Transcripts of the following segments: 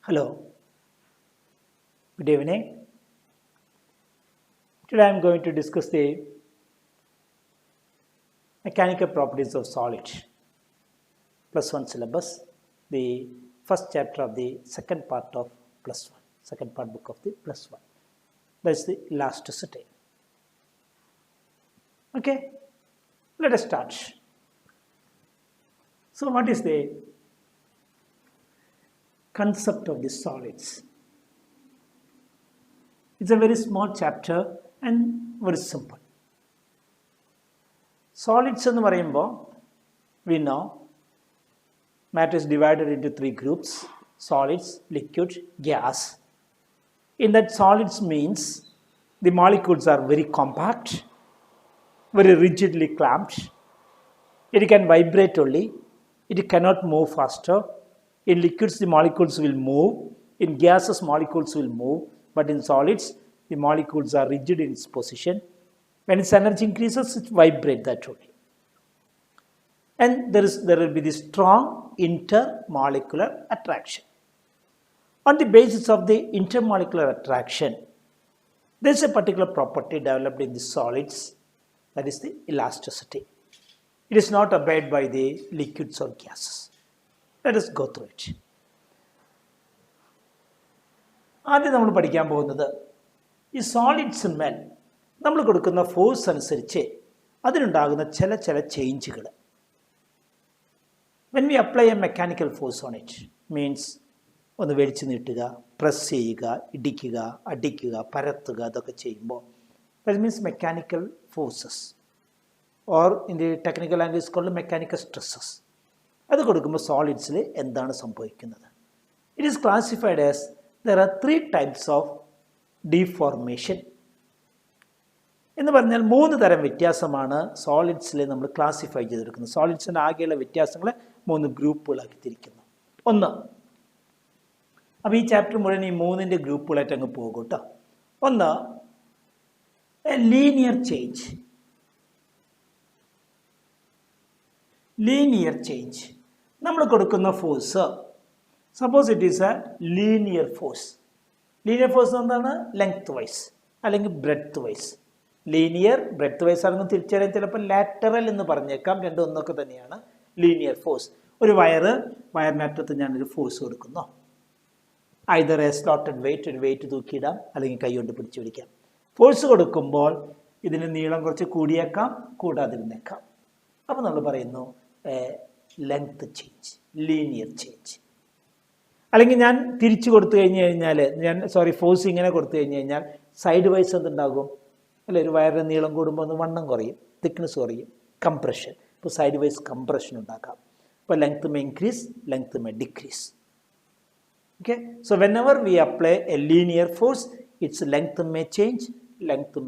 Hello, good evening. Today I am going to discuss the mechanical properties of solid +1 syllabus, the first chapter of the second part of +1, second part book of the +1. That is the elasticity. Okay, let us start. So what is the concept of the solids? It's a very small chapter and very simple. Solids എന്ന് പറയുമ്പോൾ we know matter is divided into three groups: solids, liquid, gas. In that, solids means the molecules are very compact, very rigidly clamped. It can vibrate only. It cannot move faster. In liquids, the molecules will move. In gases, molecules will move. But in solids, the molecules are rigid in its position. When its energy increases, it vibrates that only. And there will be the strong intermolecular attraction. On the basis of the intermolecular attraction, there is a particular property developed in the solids, that is the elasticity. It is not obeyed by the liquids or gases. Let us go through it. ആദ്യം നമ്മൾ പഠിക്കാൻ പോകുന്നത് ഈ സോളിഡ്സിന്മേൽ നമ്മൾ കൊടുക്കുന്ന force അനുസരിച്ച് അതിനുണ്ടാകുന്ന ചില ചേഞ്ചുകൾ. When we apply a mechanical force on it, means ഒന്ന് വലിച്ചു നീട്ടുക, പ്രസ് ചെയ്യുക, ഇടിക്കുക, അടിക്കുക, പരത്തുക, അതൊക്കെ ചെയ്യുമ്പോൾ that means mechanical forces, or in the technical language called mechanical stresses. അത് കൊടുക്കുമ്പോൾ സോളിഡ്സിൽ എന്താണ് സംഭവിക്കുന്നത്? It is classified as there are three types of deformation. എന്ന് പറഞ്ഞാൽ 3 തരം വ്യത്യാസമാണ് സോളിഡ്സിൽ നമ്മൾ ക്ലാസിഫൈ ചെയ്തെടുക്കുന്നത്. സോളിഡ്സിൻ്റെ ആകെയുള്ള വ്യത്യാസങ്ങളെ 3 ഗ്രൂപ്പുകളാക്കി തിരിക്കുന്നു. ഒന്ന്, അപ്പോൾ ഈ ചാപ്റ്റർ മുഴുവൻ ഈ 3ൻ്റെ ഗ്രൂപ്പുകളായിട്ട് അങ്ങ് പോകും കേട്ടോ. ഒന്ന്, ലീനിയർ ചേഞ്ച്. ലീനിയർ ചേഞ്ച് നമ്മൾ കൊടുക്കുന്ന force, suppose it is a linear force. Linear force എന്താണ്? ലെങ്ത് വൈസ് അല്ലെങ്കിൽ breadth wise. Linear breadth wise ആണെങ്കിൽ തിരിച്ചറിയാൻ ചിലപ്പോൾ ലാറ്ററൽ എന്ന് പറഞ്ഞേക്കാം. രണ്ടും ഒന്നൊക്കെ തന്നെയാണ് ലീനിയർ ഫോഴ്സ്. ഒരു വയറിനറ്റത്ത് ഞാനൊരു ഫോഴ്സ് കൊടുക്കുന്നു. ഐദർ എ സ്ലോട്ടഡ് വെയിറ്റ്, ഒരു വെയിറ്റ് തൂക്കിയിടാം, അല്ലെങ്കിൽ കൈ കൊണ്ട് പിടിച്ചു പിടിക്കാം. ഫോഴ്സ് കൊടുക്കുമ്പോൾ ഇതിന് നീളം കുറച്ച് കൂടിയേക്കാം, കൂടാതിരുന്നേക്കാം. അപ്പോൾ നമ്മൾ പറയുന്നു ലെങ്ത് ചേഞ്ച്, ലീനിയർ ചേഞ്ച്. അല്ലെങ്കിൽ ഞാൻ തിരിച്ചു കൊടുത്തു കഴിഞ്ഞാൽ, ഫോഴ്സ് ഇങ്ങനെ കൊടുത്തു കഴിഞ്ഞാൽ സൈഡ് വൈസ് എന്തുണ്ടാകും? അല്ലെ, ഒരു വയറിൻ്റെ നീളം കൂടുമ്പോൾ ഒന്ന് വണ്ണം കുറയും, തിക്നെസ് കുറയും, കംപ്രഷൻ. ഇപ്പോൾ സൈഡ് വൈസ് കംപ്രഷൻ ഉണ്ടാക്കാം. അപ്പോൾ length may increase, length may decrease. Okay, so whenever we apply a linear force, its length may change, length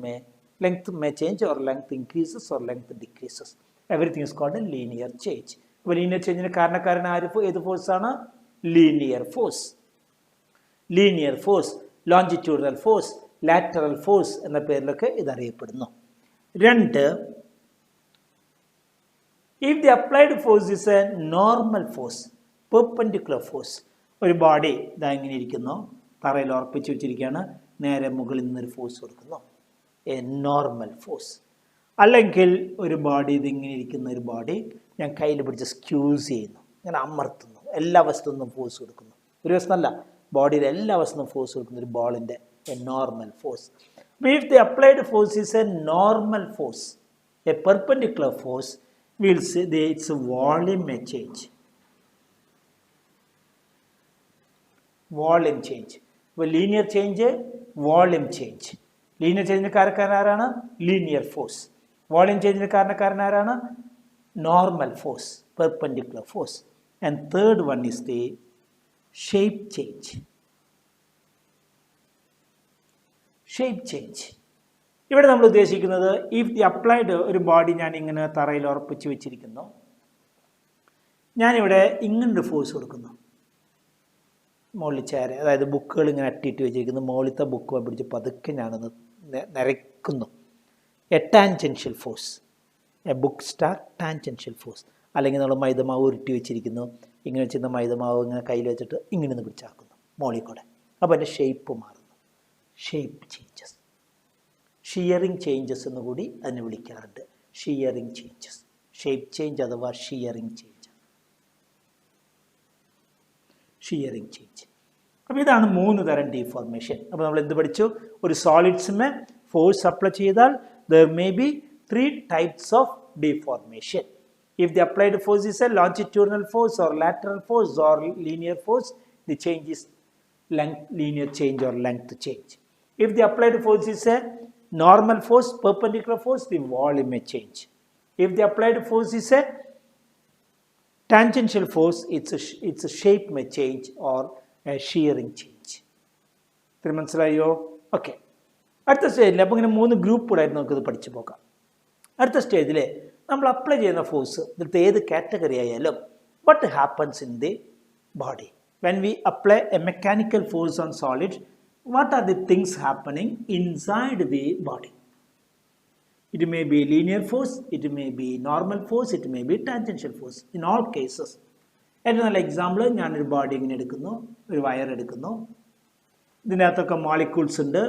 may change, or length increases or length decreases. Everything is called a linear change. അപ്പോൾ linear ചേഞ്ചിന് കാരണക്കാരൻ ഏത് ഫോഴ്സാണ്? Linear force. Linear force, longitudinal force, lateral force എന്ന പേരിലൊക്കെ ഇതറിയപ്പെടുന്നു. 2, if the applied force is a normal force, perpendicular force. ഒരു body ഇതാ ഇങ്ങനെ ഇരിക്കുന്നു, തറയിൽ ഉറപ്പിച്ച് വെച്ചിരിക്കുകയാണ്, നേരെ മുകളിൽ നിന്നൊരു ഫോഴ്സ് കൊടുക്കുന്നു, എ നോർമൽ ഫോഴ്സ്. അല്ലെങ്കിൽ ഒരു ബോഡി, ഇതിങ്ങനെ ഇരിക്കുന്ന ഒരു ബോഡി ഞാൻ കയ്യിൽ പിടിച്ച് സ്ക്യൂസ് ചെയ്യുന്നു, ഇങ്ങനെ അമർത്തുന്നു, എല്ലാ വശത്തുനിന്നും ഫോഴ്സ് കൊടുക്കുന്നു. ഒരു വശത്തല്ല, ബോഡിയുടെ എല്ലാ വശത്തുനിന്നും ഫോഴ്സ് കൊടുക്കുന്ന ഒരു ബോളിൻ്റെ a normal force. If the applied force is a normal force, a perpendicular force, will say it's volume may change. Volume change. ഇപ്പോൾ linear change, volume change. Linear ചേഞ്ചിന് കാരണക്കാരൻ ആരാണ്? Linear force. വോളിയം ചേഞ്ചിന് കാരണക്കാരൻ ആരാണ്? Normal force, perpendicular force. And third one is the shape change. Shape change ഇവിടെ നമ്മൾ ഉദ്ദേശിക്കുന്നത്, ഇഫ് ദി അപ്ലൈഡ് ഒരു ബോഡി ഞാൻ ഇങ്ങനെ തറയിൽ ഉറപ്പിച്ച് വെച്ചിരിക്കുന്നു, ഞാനിവിടെ ഇങ്ങനൊരു ഫോഴ്സ് കൊടുക്കുന്നു, മുകളിൽ ചേര, അതായത് ബുക്കുകൾ ഇങ്ങനെ അട്ടിയിട്ട് വെച്ചിരിക്കുന്നു, മുകളിലത്തെ ബുക്ക് പിടിച്ച് പതുക്കെ ഞാനൊന്ന് നിരക്കുന്നു. A tangential force, a book star tangential force. അല്ലെങ്കിൽ നമ്മൾ മൈദമാവ് ഉരുട്ടി വെച്ചിരിക്കുന്നു, ഇങ്ങനെ വെച്ചിരുന്ന മൈദമാവ് ഇങ്ങനെ കയ്യിൽ വെച്ചിട്ട് ഇങ്ങനെ ഒന്ന് പിടിച്ചാക്കുന്നു. മോളിൽ കൂടെ. അപ്പോൾ അതിൻ്റെ ഷേപ്പ് മാറുന്നു. ഷേപ്പ് ചേഞ്ചസ്, ഷിയറിംഗ് ചേഞ്ചസ് എന്ന് കൂടി അതിനെ വിളിക്കാറുണ്ട്. ഷിയറിംഗ് ചേഞ്ചസ്, ഷേപ്പ് ചേഞ്ച് അഥവാ ഷിയറിംഗ് ചേഞ്ച്. Shearing change. അപ്പോൾ ഇതാണ് 3 തരം ഡീഫോർമേഷൻ. അപ്പോൾ നമ്മൾ എന്ത് പഠിച്ചു? ഒരു സോളിഡ്സിന് ഫോഴ്സ് അപ്ലൈ ചെയ്താൽ there may be 3 types of deformation. If the applied force is a longitudinal force or lateral force or linear force, the change is length, linear change or length change. If the applied force is a normal force, perpendicular force, the volume may change. If the applied force is a tangential force, its shape may change or a shearing change. മനസ്സിലായോ? Okay, അടുത്ത സ്റ്റേജിൽ അപ്പോൾ ഇങ്ങനെ 3 ഗ്രൂപ്പുകളായിട്ട് നമുക്കിത് പഠിച്ചു പോകാം. അടുത്ത സ്റ്റേജിൽ നമ്മൾ അപ്ലൈ ചെയ്യുന്ന ഫോഴ്സ് ഇതിലത്തെ ഏത് കാറ്റഗറി ആയാലും what happens in the body when we apply a mechanical force on solid, what are the things happening inside the body? It may be linear force, it may be normal force, it may be tangential force. In all cases, എന്നാൽ example ഞാനൊരു body ഇങ്ങനെ എടുക്കുന്നു, ഒരു wire എടുക്കുന്നു, ഇതിനകത്തൊക്കെ molecules ഉണ്ട്.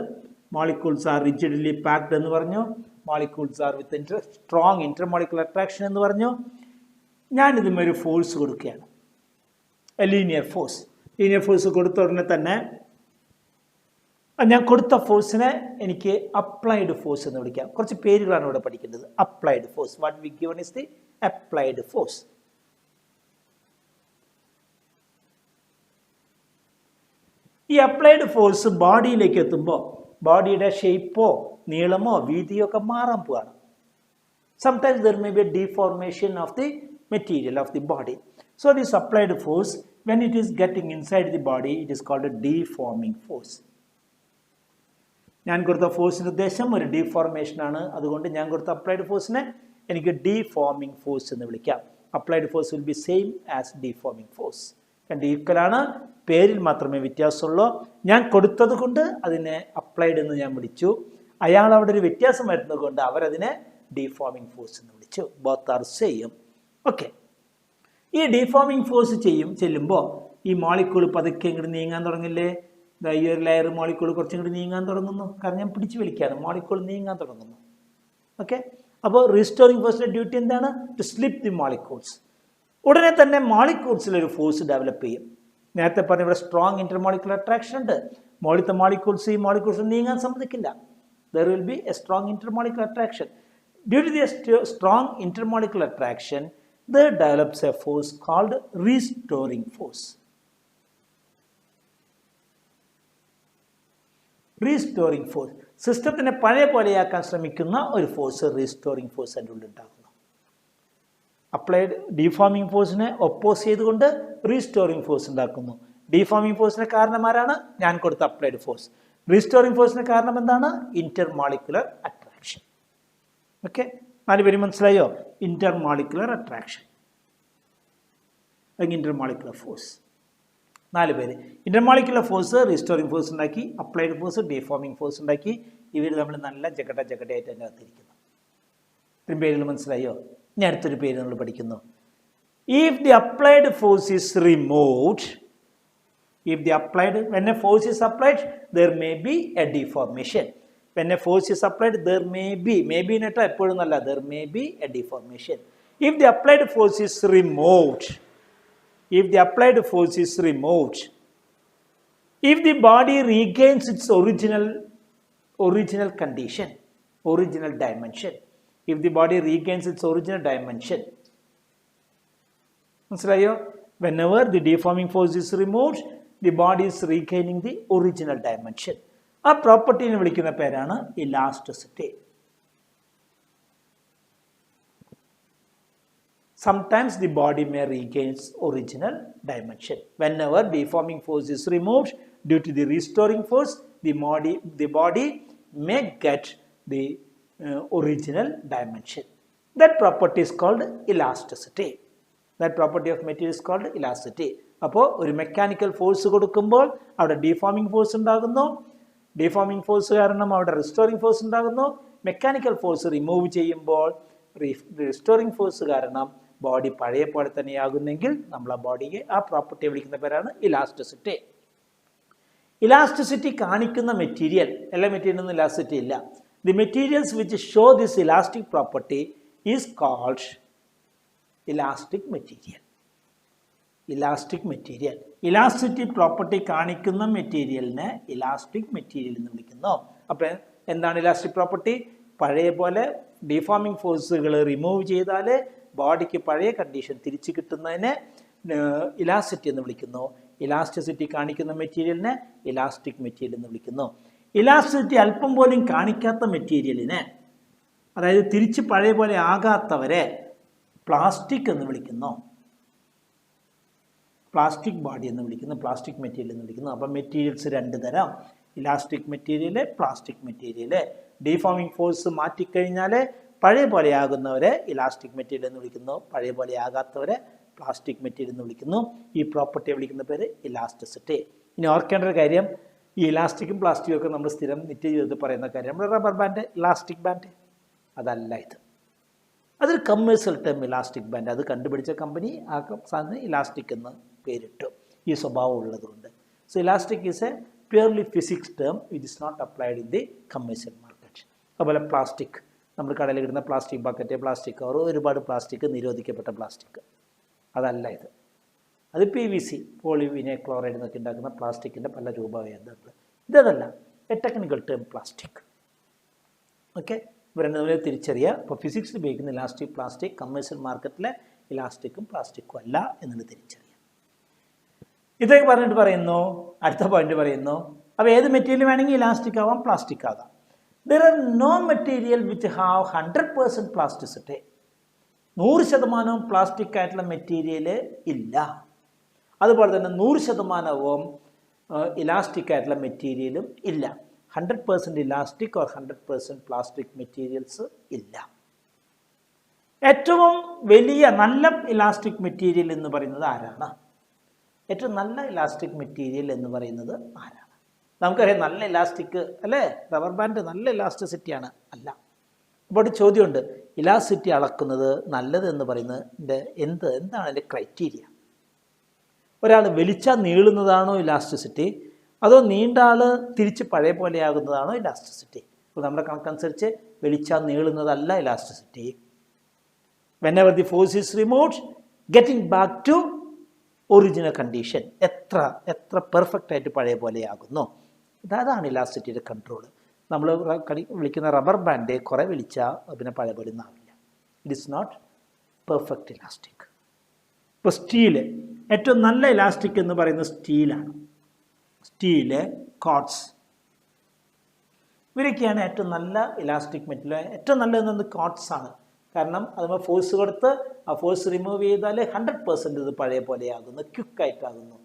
Molecules R rigidly packed എന്ന് പറഞ്ഞു, molecules are with strong intermolecular attraction എന്ന് പറഞ്ഞു. ഞാനിതും ഒരു ഫോഴ്സ് കൊടുക്കുകയാണ്, ലീനിയർ ഫോഴ്സ്. ലീനിയർ ഫോഴ്സ് കൊടുത്ത ഉടനെ തന്നെ ഞാൻ കൊടുത്ത ഫോഴ്സിനെ എനിക്ക് അപ്ലൈഡ് ഫോഴ്സ് എന്ന് വിളിക്കാം. കുറച്ച് പേരുകളാണ് ഇവിടെ പഠിക്കേണ്ടത്. Applied force, what we given is the applied force. ഈ അപ്ലൈഡ് ഫോഴ്സ് ബോഡിയിലേക്ക് എത്തുമ്പോൾ ബോഡിയുടെ ഷേപ്പോ നീളമോ വീതിയോ ഒക്കെ മാറാൻ പോവാണ്. Sometimes there may be a deformation of the material of the body. So this applied force when it is getting inside the body it is called a deforming force. ഞാൻ കൊടുത്ത ഫോഴ്സിൻ്റെ ഉദ്ദേശം ഒരു ഡീഫോർമേഷനാണ്. അതുകൊണ്ട് ഞാൻ കൊടുത്ത അപ്ലൈഡ് ഫോഴ്സിനെ എനിക്ക് ഡീഫോമിംഗ് ഫോഴ്സ് എന്ന് വിളിക്കാം. Applied force will B same as deforming force. രണ്ട് ഈക്വലാണ്, പേരിൽ മാത്രമേ വ്യത്യാസമുള്ളൂ. ഞാൻ കൊടുത്തത് കൊണ്ട് അതിനെ അപ്ലൈഡ് എന്ന് ഞാൻ വിളിച്ചു. അയാൾ അവിടെ ഒരു വ്യത്യാസം വരുന്നത് കൊണ്ട് അവരതിനെ ഡീഫോമിംഗ് ഫോഴ്സ് എന്ന് വിളിച്ചു. Both are same. ഓക്കെ, ഈ ഡീഫോമിംഗ് ഫോഴ്സ് ചെല്ലുമ്പോൾ ഈ മോളിക്യൂൾ പതുക്കെ ഇങ്ങോട്ട് നീങ്ങാൻ തുടങ്ങില്ലേ? ഈ ഒരു ലെയർ മോളിക്യൂൾ കുറച്ചും കൂടി നീങ്ങാൻ തുടങ്ങുന്നു. കാരണം ഞാൻ പിടിച്ചു വലിക്കുകയാണ്, മോളിക്യൂൾ നീങ്ങാൻ തുടങ്ങുന്നു. ഓക്കെ, അപ്പോൾ റീസ്റ്റോറിംഗ് ഫോഴ്സിന്റെ ഡ്യൂട്ടി എന്താണ്? To slip the molecules. ഉടനെ തന്നെ മോളിക്യൂൾസിലൊരു ഫോഴ്സ് ഡെവലപ്പ് ചെയ്യും. നേരത്തെ പറഞ്ഞ ഇവിടെ സ്ട്രോങ് ഇന്റർമോളിക്കുലർ അട്രാക്ഷൻ ഉണ്ട്. മോളിത്തെ മോളിക്യൂൾസ് ഈ മോളിക്യൂൾസ് നീങ്ങാൻ സമ്മതിക്കില്ല. There will be a strong intermolecular attraction. Due to the strong intermolecular attraction, there develops a force called restoring force. Restoring force. സിസ്റ്റത്തിനെ പഴയ പോലെയാക്കാൻ ശ്രമിക്കുന്ന ഒരു ഫോഴ്സ് റീസ്റ്റോറിംഗ് ഫോഴ്സ് അതിൻ്റെ ഉള്ളിൽ ഉണ്ടാകുന്നു. അപ്ലൈഡ് ഡീഫോമിംഗ് ഫോഴ്സിനെ ഒപ്പോസ് ചെയ്തുകൊണ്ട് റീസ്റ്റോറിംഗ് ഫോഴ്സ് ഉണ്ടാക്കുന്നു. ഡീഫോമിംഗ് ഫോഴ്സിന് കാരണമാരാണ്? ഞാൻ കൊടുത്ത അപ്ലൈഡ് ഫോഴ്സ്. റീസ്റ്റോറിംഗ് ഫോഴ്സിന് കാരണം എന്താണ്? Intermolecular attraction. ഓക്കെ, 4 പേര് മനസ്സിലായോ? ഇന്റർമോളിക്കുലർ അട്രാക്ഷൻ അല്ലെങ്കിൽ ഇന്റർമോളിക്കുലർ ഫോഴ്സ്. 4 പേര്. ഇന്റർമോളിക്കുലർ ഫോഴ്സ് റീസ്റ്റോറിംഗ് ഫോഴ്സ് ഉണ്ടാക്കി, അപ്ലൈഡ് ഫോഴ്സ് ഡീഫോമിംഗ് ഫോഴ്സ് ഉണ്ടാക്കി. ഇവർ നമ്മൾ നല്ല ജഗടയായിട്ട് അതിൻ്റെ അകത്തിരിക്കുന്നു. ഇത്രയും പേരുകൾ മനസ്സിലായോ? ഇനി അടുത്തൊരു പേര് നമ്മൾ പഠിക്കുന്നു. If the applied force is removed, when a force is applied, there may be a deformation. When a force is applied, there may be netta eppozhum alla, there may be a deformation. If the applied force is removed, if the body regains its original condition, original dimension, if the body regains its original dimension, മനസ്സിലായോ? Whenever the deforming force is removed, the body is regaining the original dimension. ആ പ്രോപ്പർട്ടീനെ വിളിക്കുന്ന പേരാണ് elasticity. Sometimes the body may regain its original dimension. Whenever deforming force is removed due to the restoring force, the body may get the original dimension. That property is called elasticity. That property of material is called elasticity. അപ്പോൾ ഒരു mechanical force കൊടുക്കുമ്പോൾ അവിടെ deforming force ഉണ്ടാകുന്നു. Deforming force കാരണം അവിടെ restoring force ഉണ്ടാകുന്നു. Mechanical force remove ചെയ്യുമ്പോൾ restoring force കാരണം ബോഡി പഴയ പോലെ തന്നെയാകുന്നെങ്കിൽ നമ്മൾ ആ ബോഡിയെ ആ പ്രോപ്പർട്ടിയെ വിളിക്കുന്ന പേരാണ് ഇലാസ്റ്റിസിറ്റി. ഇലാസ്റ്റിസിറ്റി കാണിക്കുന്ന മെറ്റീരിയൽ, എല്ലാ മെറ്റീരിയലിനും ഇലാസ്റ്റിസിറ്റി ഇല്ല. The materials which show this elastic property is called elastic material. Elastic material, elasticity property കാണിക്കുന്ന മെറ്റീരിയലിനെ ഇലാസ്റ്റിക് മെറ്റീരിയൽ എന്ന് വിളിക്കുന്നു. അപ്പോൾ എന്താണ് ഇലാസ്റ്റിക് പ്രോപ്പർട്ടി? പഴയ പോലെ ഡിഫോമിംഗ് ഫോഴ്സുകൾ റിമൂവ് ചെയ്താൽ ബോഡിക്ക് പഴയ കണ്ടീഷൻ തിരിച്ചു കിട്ടുന്നതിനെ ഇലാസ്റ്റിസിറ്റി എന്ന് വിളിക്കുന്നു. ഇലാസ്റ്റിസിറ്റി കാണിക്കുന്ന മെറ്റീരിയലിനെ ഇലാസ്റ്റിക് മെറ്റീരിയൽ എന്ന് വിളിക്കുന്നു. ഇലാസ്റ്റിസിറ്റി അല്പം പോലും കാണിക്കാത്ത മെറ്റീരിയലിനെ, അതായത് തിരിച്ച് പഴയ പോലെ ആകാത്തവരെ പ്ലാസ്റ്റിക് എന്ന് വിളിക്കുന്നു. പ്ലാസ്റ്റിക് ബോഡി എന്ന് വിളിക്കുന്നു, പ്ലാസ്റ്റിക് മെറ്റീരിയൽ എന്ന് വിളിക്കുന്നു. അപ്പം മെറ്റീരിയൽസ് രണ്ട് തരം, elastic material, plastic material. Deforming force മാറ്റിക്കഴിഞ്ഞാൽ പഴയ പോലെ ആകുന്നവരെ ഇലാസ്റ്റിക് മെറ്റീരിയൽ എന്ന് വിളിക്കുന്നു, പഴയ പോലെ ആകാത്തവരെ പ്ലാസ്റ്റിക് മെറ്റീരിയൽ എന്ന് വിളിക്കുന്നു. ഈ പ്രോപ്പർട്ടിയെ വിളിക്കുന്ന പേര് ഇലാസ്റ്റിസിറ്റി. ഇനി ഓർക്കേണ്ട ഒരു കാര്യം, ഈ ഇലാസ്റ്റിക്കും പ്ലാസ്റ്റിക്കും ഒക്കെ നമ്മൾ സ്ഥിരം നിത്യജീവിതത്തിൽ പറയുന്ന കാര്യം. നമ്മുടെ റബ്ബർ ബാൻഡ്, ഇലാസ്റ്റിക് ബാൻഡ്, അതല്ല ഇത്. അതൊരു കമേഴ്സ്യൽ ടേം ഇലാസ്റ്റിക് ബാൻഡ്. അത് കണ്ടുപിടിച്ച കമ്പനി ആ സാധനം ഇലാസ്റ്റിക് എന്ന് പേരിട്ടു, ഈ സ്വഭാവം ഉള്ളതുകൊണ്ട്. So elastic is a purely physics term, it is not applied in the commercial market. അതുപോലെ പ്ലാസ്റ്റിക്, നമ്മൾ കടയിൽ കിട്ടുന്ന പ്ലാസ്റ്റിക് ബക്കറ്റ്, പ്ലാസ്റ്റിക് കവർ, ഒരുപാട് പ്ലാസ്റ്റിക്, നിരോധിക്കപ്പെട്ട പ്ലാസ്റ്റിക്, അതല്ല ഇത്. അത് PVC, പോളിവിനൈൽ ക്ലോറൈഡ് എന്നൊക്കെ ഉണ്ടാക്കുന്ന പ്ലാസ്റ്റിക്കിൻ്റെ പല രൂപഭേദങ്ങൾ. ഇതല്ല, a technical term plastic. Okay, ഇവരെന്നെ തിരിച്ചറിയുക. അപ്പോൾ ഫിസിക്സിൽ ഉപയോഗിക്കുന്ന ഇലാസ്റ്റിക്, പ്ലാസ്റ്റിക്, കമേഴ്സ്യൽ മാർക്കറ്റിലെ ഇലാസ്റ്റിക്കും പ്ലാസ്റ്റിക്കും അല്ല എന്നുള്ളത് തിരിച്ചറിയുക. ഇതൊക്കെ പറഞ്ഞിട്ട് പറയുന്നു, അടുത്ത പോയിന്റ് പറയുന്നു, അപ്പോൾ ഏത് മെറ്റീരിയൽ വേണമെങ്കിൽ ഇലാസ്റ്റിക് ആവാം, പ്ലാസ്റ്റിക് ആകാം. There are no material which have 100% plasticity. 100% plastic ആയിട്ടുള്ള മെറ്റീരിയൽ ഇല്ല. അതുപോലെ തന്നെ 100% ഇലാസ്റ്റിക് ആയിട്ടുള്ള മെറ്റീരിയലും ഇല്ല. 100% ഇലാസ്റ്റിക് ഓർ 100% പ്ലാസ്റ്റിക് മെറ്റീരിയൽസ് ഇല്ല. ഏറ്റവും വലിയ നല്ല ഇലാസ്റ്റിക് മെറ്റീരിയൽ എന്ന് പറയുന്നത് ആരാണ്? ഏറ്റവും നല്ല ഇലാസ്റ്റിക് മെറ്റീരിയൽ എന്ന് പറയുന്നത് ആരാണ്? നമുക്കറിയാം, നല്ല ഇലാസ്റ്റിക് അല്ലേ, റബ്ബർ ബാൻഡ് നല്ല ഇലാസ്റ്റിസിറ്റിയാണ്. അല്ല. അപ്പോൾ ഒരു ചോദ്യമുണ്ട്, ഇലാസ്റ്റിസിറ്റി അളക്കുന്നത് നല്ലത് എന്ന് പറയുന്നത് എന്താണ് അതിൻ്റെ ക്രൈറ്റീരിയ? ഒരാൾ വലിച്ചാൽ നീളുന്നതാണോ ഇലാസ്റ്റിസിറ്റി, അതോ നീണ്ട ആൾ തിരിച്ച് പഴയ പോലെ ആകുന്നതാണോ ഇലാസ്റ്റിസിറ്റി? ഇപ്പോൾ നമ്മുടെ കണക്കനുസരിച്ച് വലിച്ചാൽ നീളുന്നതല്ല elasticity. whenever the force is removed, getting back to original condition, എത്ര പെർഫെക്റ്റ് ആയിട്ട് പഴയ പോലെ ആകുന്നു, അതാണ് ഇലാസ്റ്റിസിറ്റിയുടെ കൺട്രോൾ. നമ്മൾ വിളിക്കുന്ന റബ്ബർ ബാൻഡ് കുറേ വലിച്ചാൽ പിന്നെ പഴയ പോലെ ഒന്നും ആവില്ല. It is not perfect elastic. ഇപ്പോൾ സ്റ്റീല്, ഏറ്റവും നല്ല ഇലാസ്റ്റിക് എന്ന് പറയുന്നത് സ്റ്റീലാണ്. സ്റ്റീല്, കോട്സ്, ഇവരൊക്കെയാണ് ഏറ്റവും നല്ല ഇലാസ്റ്റിക് മെറ്റീരിയൽ. ഏറ്റവും നല്ലതെന്നത് കോട്സ് ആണ്. കാരണം അതുമ്പോൾ ഫോഴ്സ് കൊടുത്ത് ആ ഫോഴ്സ് റിമൂവ് ചെയ്താൽ 100% ഇത് പഴയ പോലെയാകുന്നു, ക്വിക്കായിട്ടാകുന്നു.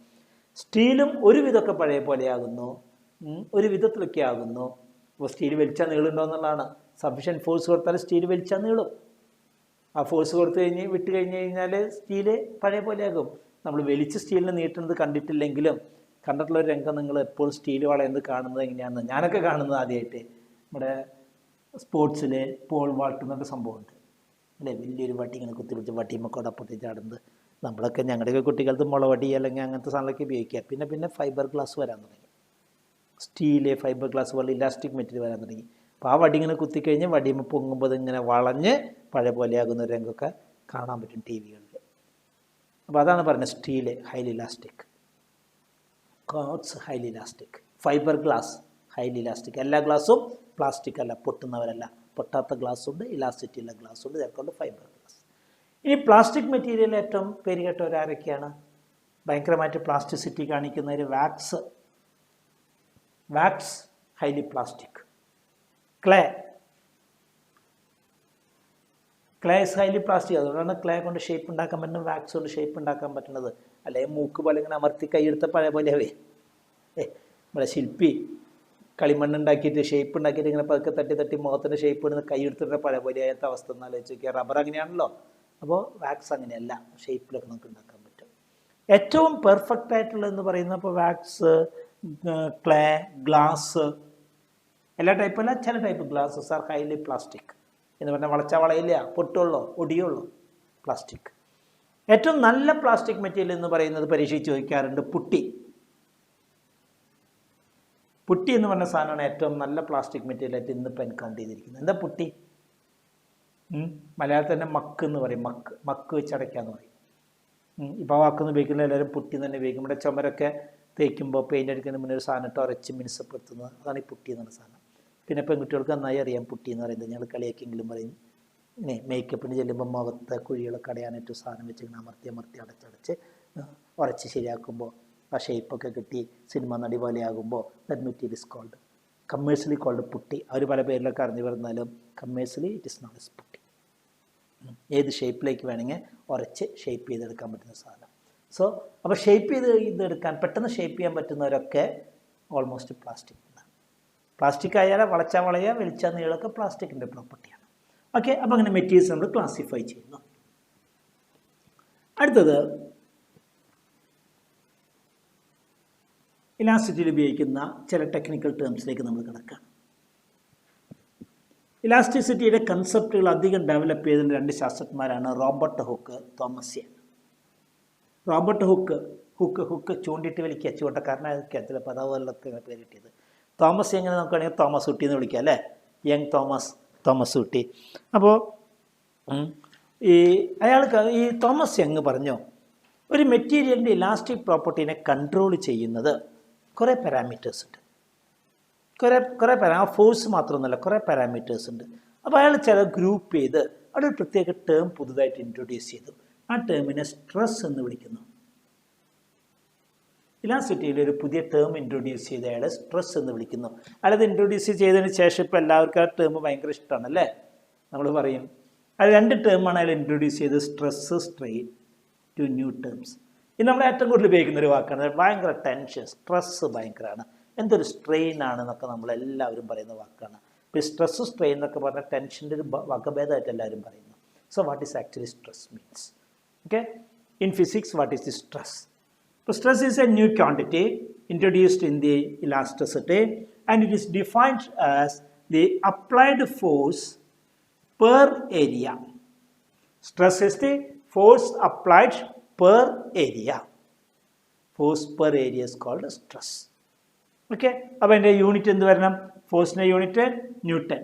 സ്റ്റീലും ഒരുവിധമൊക്കെ പഴയ പോലെയാകുന്നു, ഒരു വിധത്തിലൊക്കെ ആകുന്നു. അപ്പോൾ സ്റ്റീൽ വലിച്ചാൽ നീളുണ്ടോ എന്നുള്ളതാണ്. സഫിഷ്യൻറ്റ് ഫോഴ്സ് കൊടുത്താൽ സ്റ്റീൽ വലിച്ചാൽ നീളും. ആ ഫോഴ്സ് കൊടുത്തു വിട്ട് കഴിഞ്ഞാൽ സ്റ്റീല് പഴയ പോലെയാകും. നമ്മൾ വലിച്ച് സ്റ്റീലിനെ നീട്ടുന്നത് കണ്ടിട്ടില്ലെങ്കിലും കണ്ടിട്ടുള്ളൊരു രംഗം നിങ്ങൾ എപ്പോഴും സ്റ്റീൽ വളയുന്നത് കാണുന്നത് എങ്ങനെയാണെന്ന് ഞാനൊക്കെ കാണുന്നത് ആദ്യമായിട്ട് നമ്മുടെ സ്പോർട്സിൽ പോൾ വാൾട്ട് എന്നൊക്കെ സംഭവമുണ്ട് അല്ലേ, വലിയൊരു വടി ഇങ്ങനെ കുത്തിപ്പിടിച്ച് വടിയുമൊക്കെ അപ്പുറത്ത് ചാടുന്നത്. നമ്മളൊക്കെ ഞങ്ങളുടെയൊക്കെ കുട്ടിക്കാലത്ത് മുളവടി അല്ലെങ്കിൽ അങ്ങനത്തെ സാധനങ്ങളൊക്കെ ഉപയോഗിക്കുക. പിന്നെ ഫൈബർ ഗ്ലാസ് വരാൻ തുടങ്ങി, സ്റ്റീല്, ഫൈബർ ഗ്ലാസ് പോലെ ഇലാസ്റ്റിക് മെറ്റീരിയൽ വരാൻ തുടങ്ങി. അപ്പോൾ ആ വടി ഇങ്ങനെ കുത്തിക്കഴിഞ്ഞ് വടിയുമ്പോൾ പൊങ്ങുമ്പോൾ അതിങ്ങനെ വളഞ്ഞ് പഴയ പോലെയാകുന്ന ഒരു രംഗമൊക്കെ കാണാൻ പറ്റും TV-കളിൽ. അപ്പോൾ അതാണ് പറഞ്ഞത്, steel highly elastic, quartz highly elastic, fibre glass highly elastic. എല്ലാ ഗ്ലാസും പ്ലാസ്റ്റിക് അല്ല, പൊട്ടുന്നവരല്ല. പൊട്ടാത്ത ഗ്ലാസ് ഉണ്ട്, ഇലാസ്റ്റിറ്റി ഉള്ള ഗ്ലാസ് ഉണ്ട്, ഇതൊക്കെ ഫൈബർ ഗ്ലാസ്. ഇനി പ്ലാസ്റ്റിക് മെറ്റീരിയൽ ഏറ്റവും പേര് കേട്ടവരാരൊക്കെയാണ്? ഭയങ്കരമായിട്ട് പ്ലാസ്റ്റിസിറ്റി കാണിക്കുന്നവർ wax highly plastic, clay is highly plastic. അതുകൊണ്ടാണ് ക്ലേ കൊണ്ട് ഷേപ്പ് ഉണ്ടാക്കാൻ പറ്റുന്നത്, വാക്സ് കൊണ്ട് ഷേപ്പ് ഉണ്ടാക്കാൻ പറ്റുന്നത്. അല്ലെങ്കിൽ മൂക്ക് പോലെ ഇങ്ങനെ അമർത്തി കൈയെടുത്ത പഴയ പോലെയാവേ. നമ്മുടെ ശില്പി കളിമണ്ണ് ഉണ്ടാക്കിയിട്ട് ഷേപ്പ് ഉണ്ടാക്കിയിട്ട് ഇങ്ങനെ പതുക്കെ തട്ടി മുഖത്തിൻ്റെ ഷേപ്പ് ഇടുന്ന കൈയെടുത്തിട്ട് പഴയ പോലെയാത്ത അവസ്ഥ എന്ന് ആലോചിച്ച് നോക്കിയാൽ റബ്ബർ അങ്ങനെയാണല്ലോ. അപ്പോൾ വാക്സ് അങ്ങനെയല്ല, ഷേപ്പിലൊക്കെ നമുക്ക് ഉണ്ടാക്കാൻ പറ്റും. ഏറ്റവും പെർഫെക്റ്റ് ആയിട്ടുള്ളതെന്ന് പറയുന്നത് ഇപ്പോൾ വാക്സ്, ക്ലേ, ഗ്ലാസ്, എല്ലാ ടൈപ്പല്ല, ചില type glasses are highly plastic എന്ന് പറഞ്ഞാൽ വളച്ചാൽ വളയില്ല, പൊട്ടുള്ളൂ, ഒടിയുള്ളൂ, പ്ലാസ്റ്റിക്. ഏറ്റവും നല്ല പ്ലാസ്റ്റിക് മെറ്റീരിയൽ എന്ന് പറയുന്നത് പരീക്ഷയ്ക്ക് ചോദിക്കാറുണ്ട്, പുട്ടി. പുട്ടി എന്ന് പറഞ്ഞ സാധനമാണ് ഏറ്റവും നല്ല പ്ലാസ്റ്റിക് മെറ്റീരിയലായിട്ട് ഇന്നിപ്പോൾ എൻകൗണ്ടർ ചെയ്തിരിക്കുന്നത്. എന്താ പുട്ടി? മലയാളത്തിൽ തന്നെ മക്ക് എന്ന് പറയും. മക്ക് വെച്ച് അടയ്ക്കാന്ന് പറയും. ഇപ്പോൾ ആ വാക്കൊന്നും ഉപയോഗിക്കുന്ന എല്ലാവരും പുട്ടി തന്നെ ഉപയോഗിക്കും. ഇവിടെ ചുമരൊക്കെ തേക്കുമ്പോൾ പെയിൻ്റ് അടിക്കുന്നതിന് മുന്നേ ഒരു സാധനം ഇട്ട് ഉരച്ച് മിനുസപ്പെടുത്തുന്നത്, അതാണ് ഈ പുട്ടി എന്ന് പറഞ്ഞ സാധനം. പിന്നെ പെൺകുട്ടികൾക്ക് നന്നായി അറിയാം പുട്ടി എന്ന് പറയുന്നത്. ഞങ്ങൾ കളിയാക്കെങ്കിലും പറയും, മേക്കപ്പിന് ചെല്ലുമ്പോൾ മുഖത്തെ കുഴികളൊക്കെ അടയാനായിട്ട് സാധനം വെച്ച് അമർത്തി അടച്ചടച്ച് ഉരച്ച് ശരിയാക്കുമ്പോൾ ആ ഷേപ്പൊക്കെ കിട്ടി സിനിമ നടി പോലെയാകുമ്പോൾ that material is called commercially called putty. അവർ പല പേരിലൊക്കെ അറിഞ്ഞു പറഞ്ഞാലും commercially it is not as putty. ഏത് ഷേപ്പിലേക്ക് വേണമെങ്കിൽ ഉരച്ച് ഷേപ്പ് ചെയ്തെടുക്കാൻ പറ്റുന്ന സാധനം. സോ അപ്പോൾ ഷേപ്പ് ചെയ്തെടുക്കാൻ പെട്ടെന്ന് ഷേപ്പ് ചെയ്യാൻ പറ്റുന്നവരൊക്കെ ഓൾമോസ്റ്റ് പ്ലാസ്റ്റിക്. പ്ലാസ്റ്റിക് ആയാലും വളയുക വലിച്ചാൽ നീളമൊക്കെ പ്ലാസ്റ്റിക്കിൻ്റെ പ്രോപ്പർട്ടിയാണ്. ഓക്കെ, അപ്പോൾ അങ്ങനെ മെറ്റീരിയൽസ് നമ്മൾ ക്ലാസിഫൈ ചെയ്യുന്നു. അടുത്തത് ഇലാസ്റ്റിസിറ്റിയിൽ ഉപയോഗിക്കുന്ന ചില ടെക്നിക്കൽ ടേംസിലേക്ക് നമ്മൾ കിടക്കുകയാണ്. ഇലാസ്റ്റിസിറ്റിയുടെ കൺസെപ്റ്റുകൾ അധികം ഡെവലപ്പ് ചെയ്ത രണ്ട് ശാസ്ത്രജ്ഞന്മാരാണ് Robert Hooke, Thomas Young. Robert Hooke ചൂണ്ടിയിട്ട് വലിക്കുക, ചൂണ്ടക്കാരനായിരിക്കുക, ചില പദവുകളിലൊക്കെ പേര് കിട്ടിയത്. തോമസ് യങ്ങിനെ നമുക്ക് വേണമെങ്കിൽ തോമസ് കുട്ടി എന്ന് വിളിക്കാം അല്ലേ, യങ് തോമസ് കുട്ടി. അപ്പോൾ ഈ തോമസ് യങ് പറഞ്ഞു, ഒരു മെറ്റീരിയലിൻ്റെ ഇലാസ്റ്റിക് പ്രോപ്പർട്ടീനെ കൺട്രോൾ ചെയ്യുന്നത് കുറേ പാരാമീറ്റേഴ്സ് ഉണ്ട്. ആ ഫോഴ്സ് മാത്രമൊന്നുമല്ല, കുറേ പാരാമീറ്റേഴ്സ് ഉണ്ട്. അപ്പോൾ അയാൾ ചില ഗ്രൂപ്പ് ചെയ്ത് അവിടെ ഒരു പ്രത്യേക ടേം പുതുതായിട്ട് ഇൻട്രൊഡ്യൂസ് ചെയ്തു. ആ ടേമിനെ സ്ട്രെസ് എന്ന് വിളിക്കുന്നു. ഇലാസ്റ്റിസിറ്റിയിൽ ഒരു പുതിയ ടേം ഇൻട്രൊഡ്യൂസ് ചെയ്ത് അയാളെ സ്ട്രെസ് എന്ന് വിളിക്കുന്നു. അയാളത് ഇൻട്രൊഡ്യൂസ് ചെയ്തതിന് ശേഷം ഇപ്പോൾ എല്ലാവർക്കും ആ ടേം ഭയങ്കര ഇഷ്ടമാണ് അല്ലേ, നമ്മൾ പറയും. അത് രണ്ട് ടേമാണ് അയാൾ ഇൻട്രൊഡ്യൂസ് ചെയ്തത്, stress, strain, two new terms. ഇത് നമ്മൾ ഏറ്റവും കൂടുതൽ ഉപയോഗിക്കുന്ന ഒരു വാക്കാണ്. ഭയങ്കര ടെൻഷൻ, സ്ട്രെസ് ഭയങ്കരമാണ്, എന്തൊരു സ്ട്രെയിൻ ആണെന്നൊക്കെ നമ്മളെല്ലാവരും പറയുന്ന വാക്കാണ്. ഇപ്പോൾ സ്ട്രെസ്, സ്ട്രെയിൻ എന്നൊക്കെ പറഞ്ഞാൽ ടെൻഷൻ്റെ ഒരു വകഭേദമായിട്ട് എല്ലാവരും പറയുന്നു. So what is actually stress means? Okay, in physics what is the stress? So stress is a new quantity introduced in the elasticity and it is defined as the applied force per area. Stress is the force applied per area. Force per area is called stress. Okay, അപ്പോൾ എൻ്റെ unit എന്ത് വരണം? ഫോഴ്സിൻ്റെ unit newton,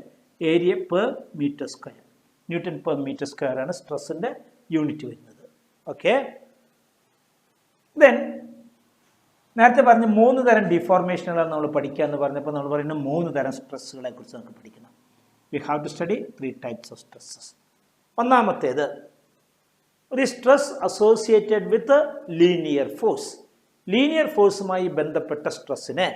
area per metre square. Newton per metre square ആണ് സ്ട്രെസ്സിൻ്റെ unit വരുന്നത്. Okay, then നേരത്തെ പറഞ്ഞ 3 തരം ഡിഫോർമേഷനുകളാണ് നമ്മൾ പഠിക്കുക എന്ന് പറഞ്ഞപ്പോൾ നമ്മൾ പറയുന്ന 3 തരം സ്ട്രെസ്സുകളെ കുറിച്ച് നമുക്ക് പഠിക്കണം. We have to study 3 types of stresses. ഒന്നാമത്തേത് ഒരു stress associated with linear force. Linear ഫോഴ്സുമായി ബന്ധപ്പെട്ട സ്ട്രെസ്സിനെ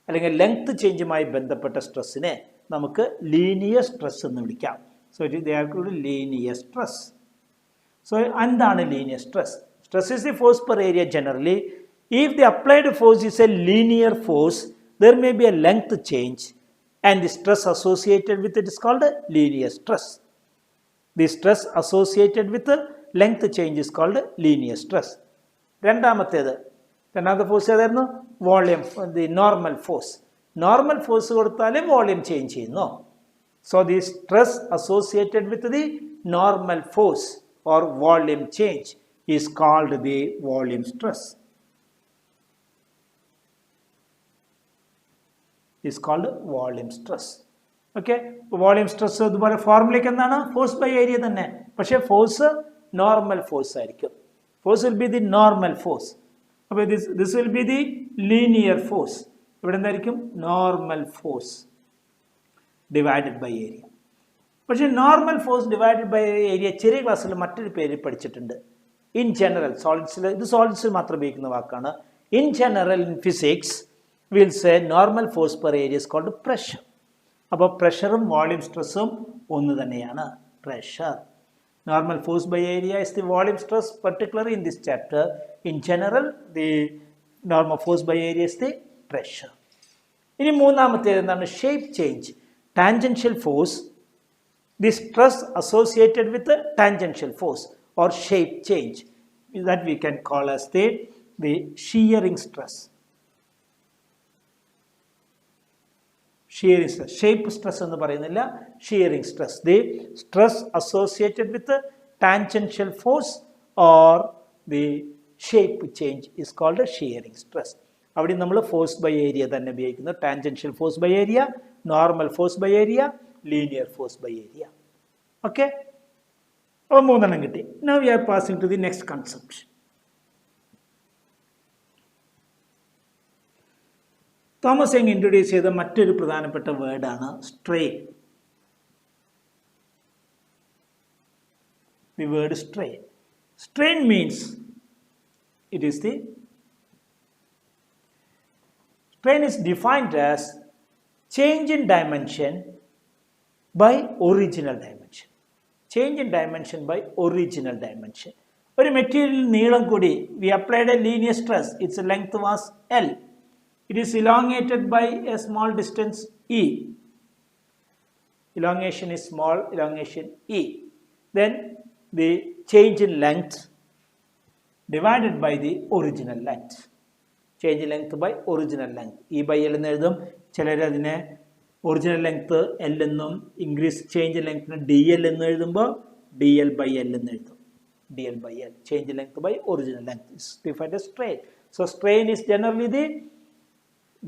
അല്ലെങ്കിൽ ലെങ്ത് ചേഞ്ചുമായി ബന്ധപ്പെട്ട സ്ട്രെസ്സിനെ നമുക്ക് ലീനിയർ സ്ട്രെസ് എന്ന് വിളിക്കാം. So they are called linear stress. So, എന്താണ് linear stress? Stress is the force per area generally. If the applied force is a linear force, there may be a length change and the stress associated with it is called linear stress. The stress associated with the length change is called linear stress. രണ്ടാമത്തെ force ഏതായിരുന്നു? Volume, the normal force. Normal force കൊടുത്താലേ volume change ചെയ്യുന്നു. So the stress associated with the normal force or volume change is called the volume stress. Is called volume stress. Okay, volume stress ഇതുപോലെ ഫോർമുലയ്ക്ക് എന്താണ്? Force by area തന്നെ, പക്ഷേ force normal force ആയിരിക്കും. Force will be the normal force. അപ്പോൾ this will be the linear force. ഇവിടെ എന്തായിരിക്കും? Normal force divided by area. പക്ഷേ normal force divided by area ചെറിയ ക്ലാസ്സിൽ മറ്റൊരു പേര് പഠിച്ചിട്ടുണ്ട്. ഇൻ ജനറൽ സോളിഡ്സിൽ, ഇത് സോളിഡ്സിൽ മാത്രം ഉപയോഗിക്കുന്ന വാക്കാണ്. In general in physics will say normal force per area is called pressure. അപ്പോൾ പ്രഷറും വോളിയം സ്ട്രെസ്സും ഒന്ന് തന്നെയാണ്. Pressure, normal force by area is the volume stress particularly in this chapter. In general the normal force by area is the pressure. ഇനി മൂന്നാമത്തേത് എന്താണ്? Shape change, tangential force. The stress associated with the tangential force or shape change that we can call as the shearing stress. Shearing stress, shape stress എന്ന് പറയുന്നില്ല, shearing stress. The stress associated with the tangential force or the shape change is called a shearing stress. അവിടെ നമ്മൾ force by area തന്നെ ഉപയോഗിക്കുന്നു. Tangential force by area, normal force by area, linear force by area. Okay, അപ്പോൾ 3 എണ്ണം കിട്ടി. Now we are passing to the next concept. Thomas Young introduce ചെയ്ത മറ്റൊരു പ്രധാനപ്പെട്ട വേർഡാണ് strain. The word strain. Strain means strain is defined as change in dimension by original dimension. Change in dimension by original dimension. ഒരു material നീളം കൂടി, we applied a linear stress, its length was L. It is elongated by a small distance E. Elongation is small, elongation E. Then the change in length divided by the original length. Change in length by original length. E by L എന്ന് എഴുതും. ചിലർ അതിനെ original length L എന്നും increase change ലെങ്ത്തിന് DL എന്ന് എഴുതുമ്പോൾ DL by L എന്ന് എഴുതും. DL by L. Change in length by original length is defined as strain. So strain is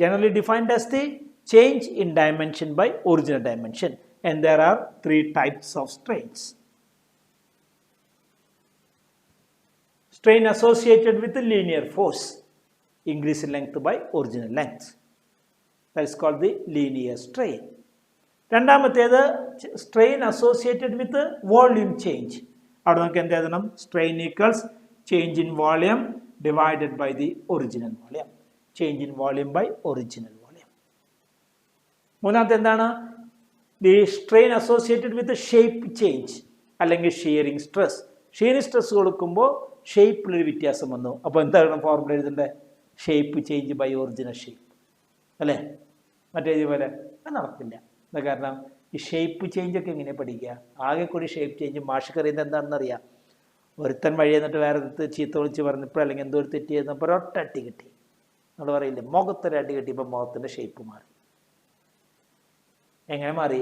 generally defined as the change in dimension by original dimension. And there are 3 types of strains. Strain associated with the linear force, increase in length by original length. That is called the linear strain. രണ്ടാമത്തേത് strain associated with the volume change. അവിടെ നമുക്ക് എന്ത് എഴുതണം? Strain equals change in volume divided by the original volume. Change in volume by original volume. മൂന്നാമത്തെ എന്താണ്? The strain associated with the shape change അല്ലെങ്കിൽ shearing stress. Shearing stress കൊടുക്കുമ്പോൾ ഷേപ്പിലൊരു വ്യത്യാസം വന്നു. അപ്പോൾ എന്താണ് ഫോർമുല എഴുതേണ്ടത്? Shape change by original shape അല്ലേ? മറ്റേതുപോലെ അത് നടക്കില്ല. എന്താ കാരണം? ഈ ഷേപ്പ് ചേഞ്ചൊക്കെ എങ്ങനെ പഠിക്കുക? ആകെ കൂടി ഷേപ്പ് ചേഞ്ച് മാഷ് അറിയുന്നത് എന്താണെന്ന് അറിയാം. ഒരുത്തൻ വഴി എന്നിട്ട് വേറെ ചീത്ത വിളിച്ച് പറഞ്ഞപ്പോൾ അല്ലെങ്കിൽ എന്തോ ഒരു തെറ്റ് ചെയ്യുന്നപ്പോൾ ഒരൊറ്റ അടി കിട്ടി. നമ്മൾ പറയില്ലേ, മുഖത്തൊരു അടി കിട്ടിയപ്പോൾ മുഖത്തിൻ്റെ ഷേപ്പ് മാറി. എങ്ങനെ മാറി?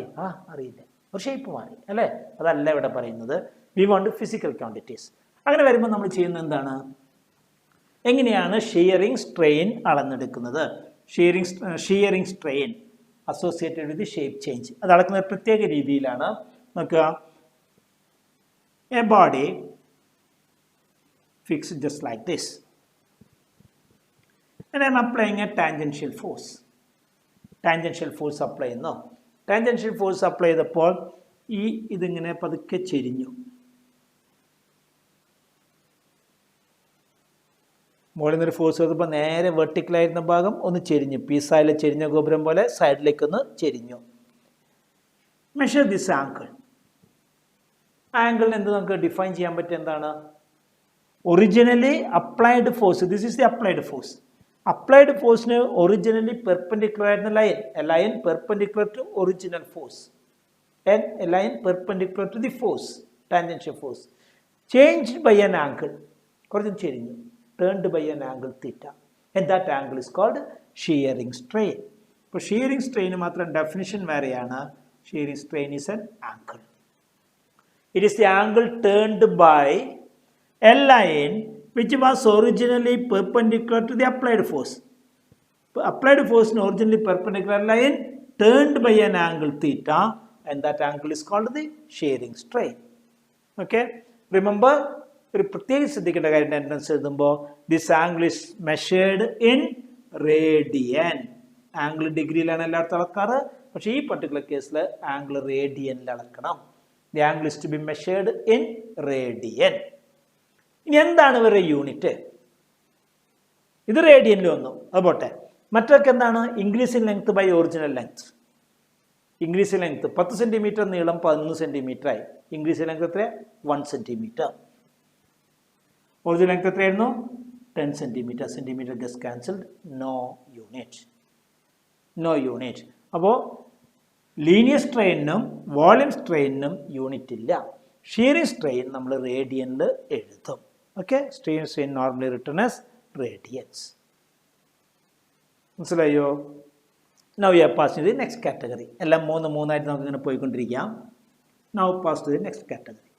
അറിയില്ല, ഒരു ഷേപ്പ് മാറി അല്ലേ? അതല്ല ഇവിടെ പറയുന്നത്. We want physical quantities. അങ്ങനെ വരുമ്പോൾ നമ്മൾ ചെയ്യുന്നത് എന്താണ്? എങ്ങനെയാണ് ഷിയറിംഗ് സ്ട്രെയിൻ അളന്നെടുക്കുന്നത്? Shearing strain associated with shape change അത് അളക്കുന്ന ഒരു പ്രത്യേക രീതിയിലാണ്. നോക്കുക, a body fixed just like this and I am applying a tangential force. Tangential force apply ചെയ്യുന്നു. ടാൻജൻഷ്യൽ ഫോഴ്സ് അപ്ലൈ ചെയ്തപ്പോൾ ഇതിങ്ങനെ പതുക്കെ ചെരിഞ്ഞു. മുകളിൽ നിന്നൊരു ഫോഴ്സ് ചെയ്തപ്പോൾ നേരെ വെർട്ടിക്കലായിരുന്ന ഭാഗം ഒന്ന് ചെരിഞ്ഞു. പീസായിലെ ചെരിഞ്ഞ ഗോപുരം പോലെ സൈഡിലേക്കൊന്ന് ചെരിഞ്ഞു. Measure this angle. ആംഗിളിന് എന്ത് നമുക്ക് ഡിഫൈൻ ചെയ്യാൻ പറ്റും? എന്താണ്? Originally applied force. This is the applied force. Applied ഫോഴ്സിന് ഒറിജിനലി പെർപെൻഡിക്കുലർ ആയിരുന്ന line, a line perpendicular to original force and a line perpendicular to the force, tangential force, changed by an angle, turned by an angle theta, and that angle is called shearing strain. For shearing strain matram definition variyana. Shearing strain is an angle. It is the angle turned by a line which was originally perpendicular to the applied force. Applied force is originally perpendicular line turned by an angle theta, and that angle is called the shearing strain. Okay, remember, this angle is measured in radian. Angle degree lana but in particular case angle radian. The angle is to be measured in radian. എന്താണ് ഒരു unit? ഇത് റേഡിയനിൽ വന്നു. അതുപോട്ടെ, മറ്റൊക്കെ എന്താണ്? Increase in length by original length. Increase in length 10 centimetre നീളം 11 centimetre ആയി. Increase in length എത്ര? 1 സെന്റിമീറ്റർ. ഒറിജിനൽ ലെങ്ത് എത്രയായിരുന്നു? 10 centimetre. Centimetre gets cancelled. No unit. അപ്പോൾ ലീനിയർ സ്ട്രെയിനും വോളിയം സ്ട്രെയിനും യൂണിറ്റ് ഇല്ല. ഷിയറിംഗ് സ്ട്രെയിൻ നമ്മൾ റേഡിയനിൽ എഴുതും. Okay, strain normally written as radians. മനസ്സിലായോ? Now we are passing to the next category. എല്ലാം 3 ആയിട്ട് നമുക്ക് ഇങ്ങനെ പോയിക്കൊണ്ടിരിക്കാം. Now pass to the next category.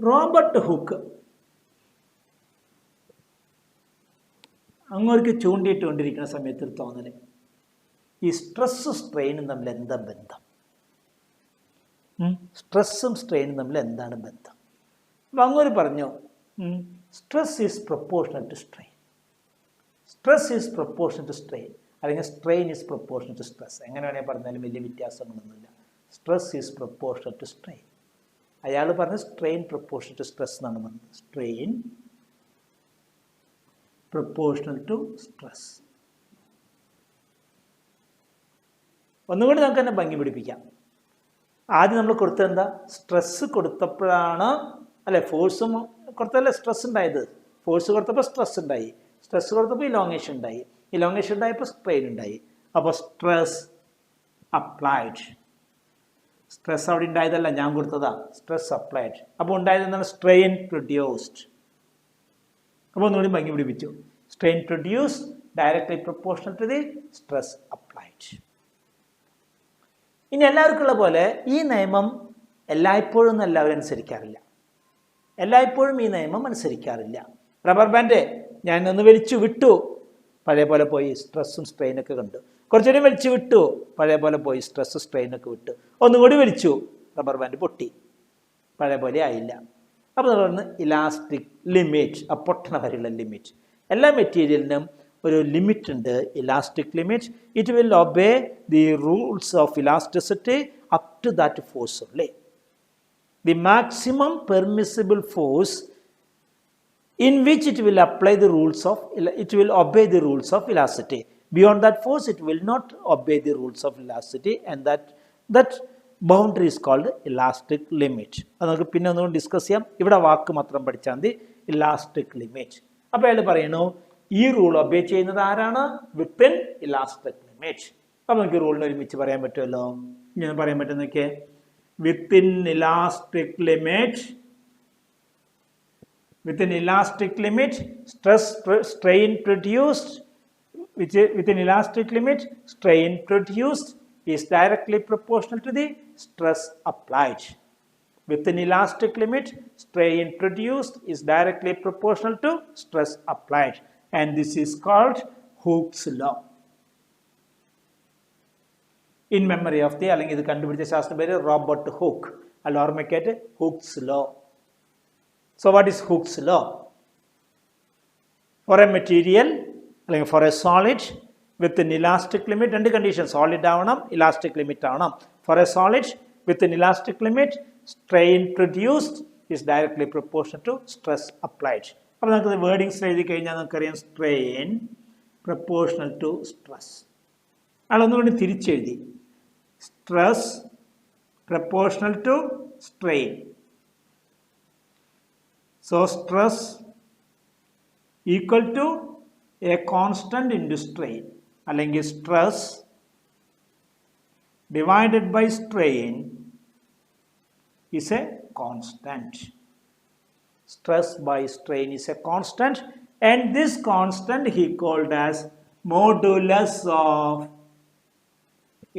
Robert hook അങ്ങോട്ട് ചൂണ്ടിയിട്ടുകൊണ്ടിരിക്കുന്ന സമയത്ത് ഒരു തോന്നല്, ഈ സ്ട്രെസ്സും സ്ട്രെയിനും തമ്മിൽ എന്താ ബന്ധം? സ്ട്രെസ്സും സ്ട്രെയിനും തമ്മിൽ എന്താണ് ബന്ധം? അപ്പം അങ്ങോട്ട് പറഞ്ഞു, stress is proportional to strain. Stress is proportional to strain, അല്ലെങ്കിൽ strain is proportional to stress. എങ്ങനെ വേണമെങ്കിൽ പറഞ്ഞാലും വലിയ വ്യത്യാസങ്ങളൊന്നുമില്ല. Stress is proportional to strain. അയാൾ പറഞ്ഞ സ്ട്രെയിൻ പ്രൊപ്പോർഷണൽ ടു സ്ട്രെസ് എന്നാണ് പറഞ്ഞത്. Strain proportional to stress. ഒന്നുകൂടി നമുക്ക് തന്നെ ഭംഗി പിടിപ്പിക്കാം. ആദ്യം നമ്മൾ കൊടുത്തത് എന്താ? സ്ട്രെസ് കൊടുത്തപ്പോഴാണ് അല്ലെ, ഫോഴ്സും കൊടുത്തല്ലേ സ്ട്രെസ് ഉണ്ടായത്. ഫോഴ്സ് കൊടുത്തപ്പോൾ സ്ട്രെസ് ഉണ്ടായി, സ്ട്രെസ് കൊടുത്തപ്പോൾ ഇലോങ്ങേഷൻ ഉണ്ടായി, ഇലോങ്ങേഷൻ ഉണ്ടായപ്പോൾ സ്ട്രെയിൻ ഉണ്ടായി. അപ്പോൾ സ്ട്രെസ് അപ്ലൈഡ്. സ്ട്രെസ് അവിടെ ഉണ്ടായതല്ല, ഞാൻ കൊടുത്തതാ. Stress applied. അപ്പോൾ ഉണ്ടായത് എന്താണ്? Strain produced. അപ്പോൾ ഒന്നുകൂടി ഭംഗി പിടിപ്പിച്ചു. Strain produced directly proportional to the stress applied. ഇനി എല്ലാവർക്കും ഉള്ള പോലെ ഈ നിയമം എല്ലായ്പ്പോഴും എല്ലാവരും അനുസരിക്കാറില്ല. എല്ലായ്പ്പോഴും ഈ നിയമം അനുസരിക്കാറില്ല. റബ്ബർ ബാൻഡ് ഞാൻ ഒന്ന് വലിച്ചു വിട്ടു, പഴയ പോലെ പോയി സ്ട്രെസ്സും സ്ട്രെയിനൊക്കെ കണ്ടു. കുറച്ചുകൂടി വലിച്ചു വിട്ടു, പഴയ പോലെ പോയി സ്ട്രെസ് സ്ട്രെയിനൊക്കെ വിട്ടു. ഒന്നുകൂടി വലിച്ചു, റബ്ബർ ബാൻഡ് പൊട്ടി, പഴയ പോലെ ആയില്ല. അപ്പോൾ നമ്മൾ ഇലാസ്റ്റിക് ലിമിറ്റ്, ആ പൊട്ടണ വരെയുള്ള ലിമിറ്റ്. എല്ലാ മെറ്റീരിയലിനും ഒരു ലിമിറ്റ് ഉണ്ട്, elastic limit. It will obey the rules of elasticity up to that force only. The maximum permissible force in which it will apply the rules of, it will obey the rules of elasticity. Beyond that force, it will not obey the rules of elasticity, and that boundary is called elastic limit. അത് നമുക്ക് പിന്നെ ഒന്നും discuss ചെയ്യാം. ഇവിടെ വാക്ക് മാത്രം പഠിച്ചാൽ മതി, elastic limit. അപ്പോൾ അയാൾ പറയുന്നു, ഈ റൂൾ ഒബേ ചെയ്യുന്നത് ആരാണ്? Within elastic limit. അപ്പോൾ നമുക്ക് റൂളിന് ഒരുമിച്ച് പറയാൻ പറ്റുമല്ലോ. ഇങ്ങനെ പറയാൻ പറ്റുന്നൊക്കെ, within elastic limit, strain produced, within elastic limit, strain produced is directly proportional to the stress applied. Within elastic limit, strain produced is directly proportional to stress applied, and this is called Hooke's law. In memory of the, അല്ലെങ്കിൽ ഇത് കണ്ടുപിടിച്ച ശാസ്ത്ര പേര് Robert Hooke. അല്ല ഓർമ്മയ്ക്കായിട്ട് Hooke's law. So what is Hooke's law? For a material അല്ലെങ്കിൽ for a solid within elastic limit, രണ്ട് condition, solid ആവണം, ഇലാസ്റ്റിക് ലിമിറ്റ് ആവണം. For a solid within elastic limit, strain produced is directly proportional to stress applied. അപ്പോൾ നമുക്ക് wordings എഴുതി കഴിഞ്ഞാൽ നമുക്കറിയാം, strain proportional to stress. അതൊന്നുകൊണ്ട് തിരിച്ചെഴുതി, stress proportional to strain. So stress equal to a constant into strain, അല്ലെങ്കിൽ stress divided by strain is a constant. Stress by strain is a constant, and this constant he called as modulus of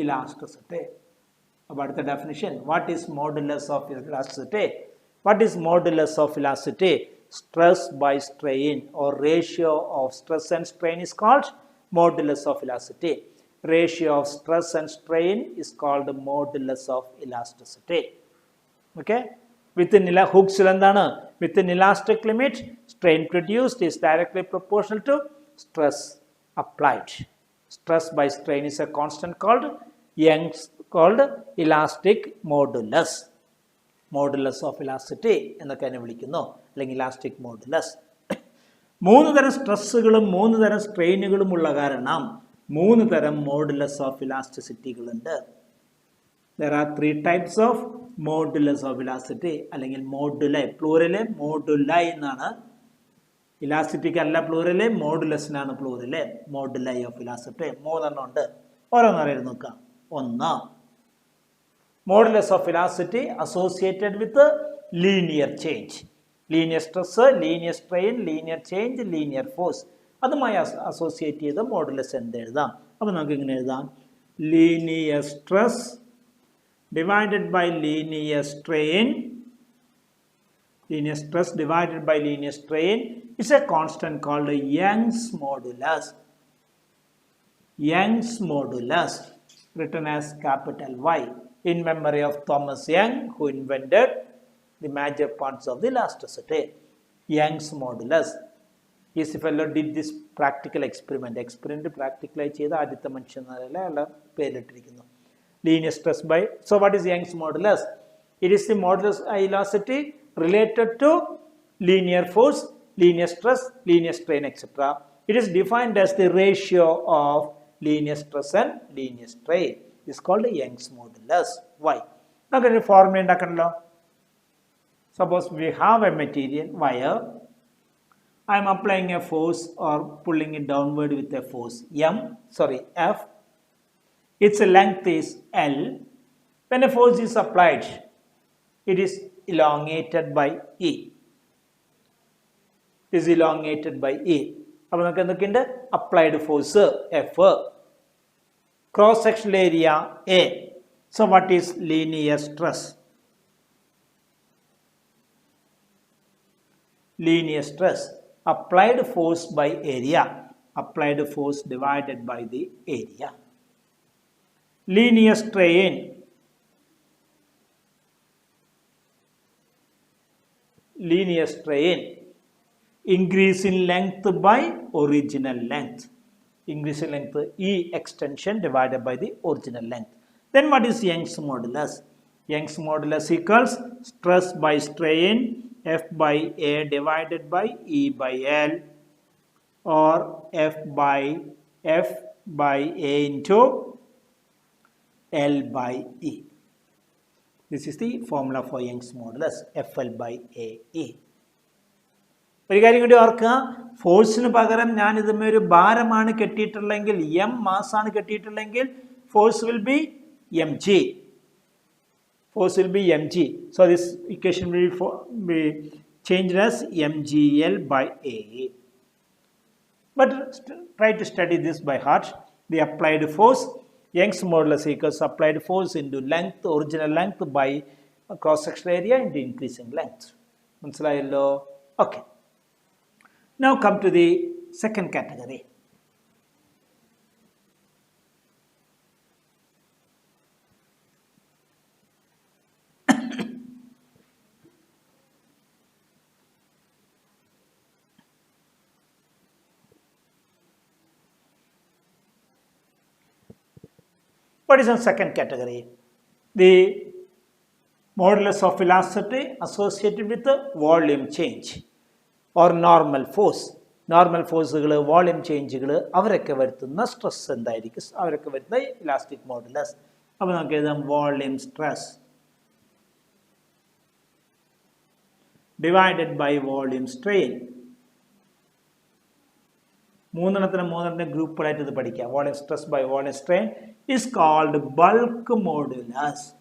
elasticity. About the definition, what is modulus of elasticity? What is modulus of elasticity? Stress by strain, or ratio of stress and strain, is called modulus of elasticity. Ratio of stress and strain is called the modulus of elasticity. Okay? Within Hooke's law endana? Within elastic limit, strain produced is directly proportional to stress applied. Stress by strain is a constant called Young's called elastic modulus. Modulus of elasticity എന്നൊക്കെ അതിനെ വിളിക്കുന്നു, അല്ലെങ്കിൽ elastic modulus. 3 തരം സ്ട്രെസ്സുകളും 3 തരം സ്ട്രെയിനുകളും ഉള്ള കാരണം 3 തരം modulus of ഇലാസ്റ്റിസിറ്റികളുണ്ട്. There are 3 types of modulus of elasticity, അല്ലെങ്കിൽ മോഡുലൈ. പ്ലൂറല് മോഡുലൈ എന്നാണ്. ഇലാസ്റ്റിറ്റിക്ക് അല്ല പ്ലൂറല്, മോഡുലസിനാണ് പ്ലൂറല്. മോഡുലൈ ഓഫ് ഇലാസ്റ്റിറ്റി 3 എണ്ണം ഉണ്ട്. ഓരോന്നറിയാൻ നോക്കാം. 1, modulus of elasticity associated with linear change. Linear stress, linear strain, linear change, linear force. അതുമായി അസോസിയേറ്റ് ചെയ്ത മോഡുലസ് എന്ത് എഴുതാം? അപ്പോൾ നമുക്ക് ഇങ്ങനെ എഴുതാം, linear stress divided by linear strain Linear stress divided by linear strain is a constant called Young's modulus. Young's modulus, written as capital Y, in memory of Thomas Young, who invented the major parts of the elasticity. Young's modulus. This fellow did this practical experiment. Practically linear stress by. So what is Young's modulus? It is the modulus elasticity related to linear force, linear stress, linear strain, etc. It is defined as the ratio of linear stress and linear strain. It is called Young's modulus. Why? Now, formula. Suppose we have a material wire. I am applying a force or pulling it downward with a force F. Its length is L. When a force is applied, it is elongated by E. It is elongated by E. Applied force F. Cross-sectional area A. So what is linear stress? Linear stress. Applied force by area. Applied force divided by the area. Linear strain. Linear strain. Increase in length by original length. Increase in length E extension divided by the original length. Then what is Young's modulus? Young's modulus equals stress by strain F by A divided by E by L, or F by A into L by E. This is the formula for Young's modulus, FL by AE. Force in Pagaram Nan is the mere baramana ketitangel, M masana ketitangel, force will be mg. Force will be mg. So this equation will be changed as mgl by A. But try to study this by heart. The applied force, Young's modulus equals applied force into length, original length by cross-sectional area into increasing length. Okay. Now come to the second category. What is the second category? The modulus of elasticity associated with the volume change or normal force. Normal force, volume change, stress and elastic modulus. Volume stress divided by volume strain. Group volume stress by volume strain is called bulk modulus.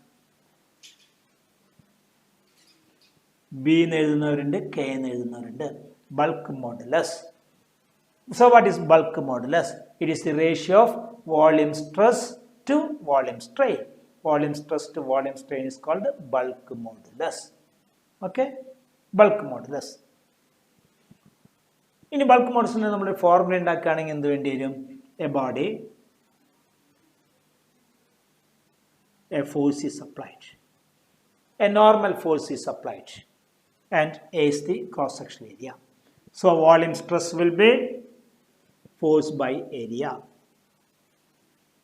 B K bulk modulus. So what is bulk modulus? It is the ratio of volume stress to volume strain. Volume stress to volume strain is called bulk modulus. Okay? Bulk modulus. In bulk modulus, we have formula a body, a force is applied. A normal force is applied. And A is the cross-sectional area. So volume stress will be force by area.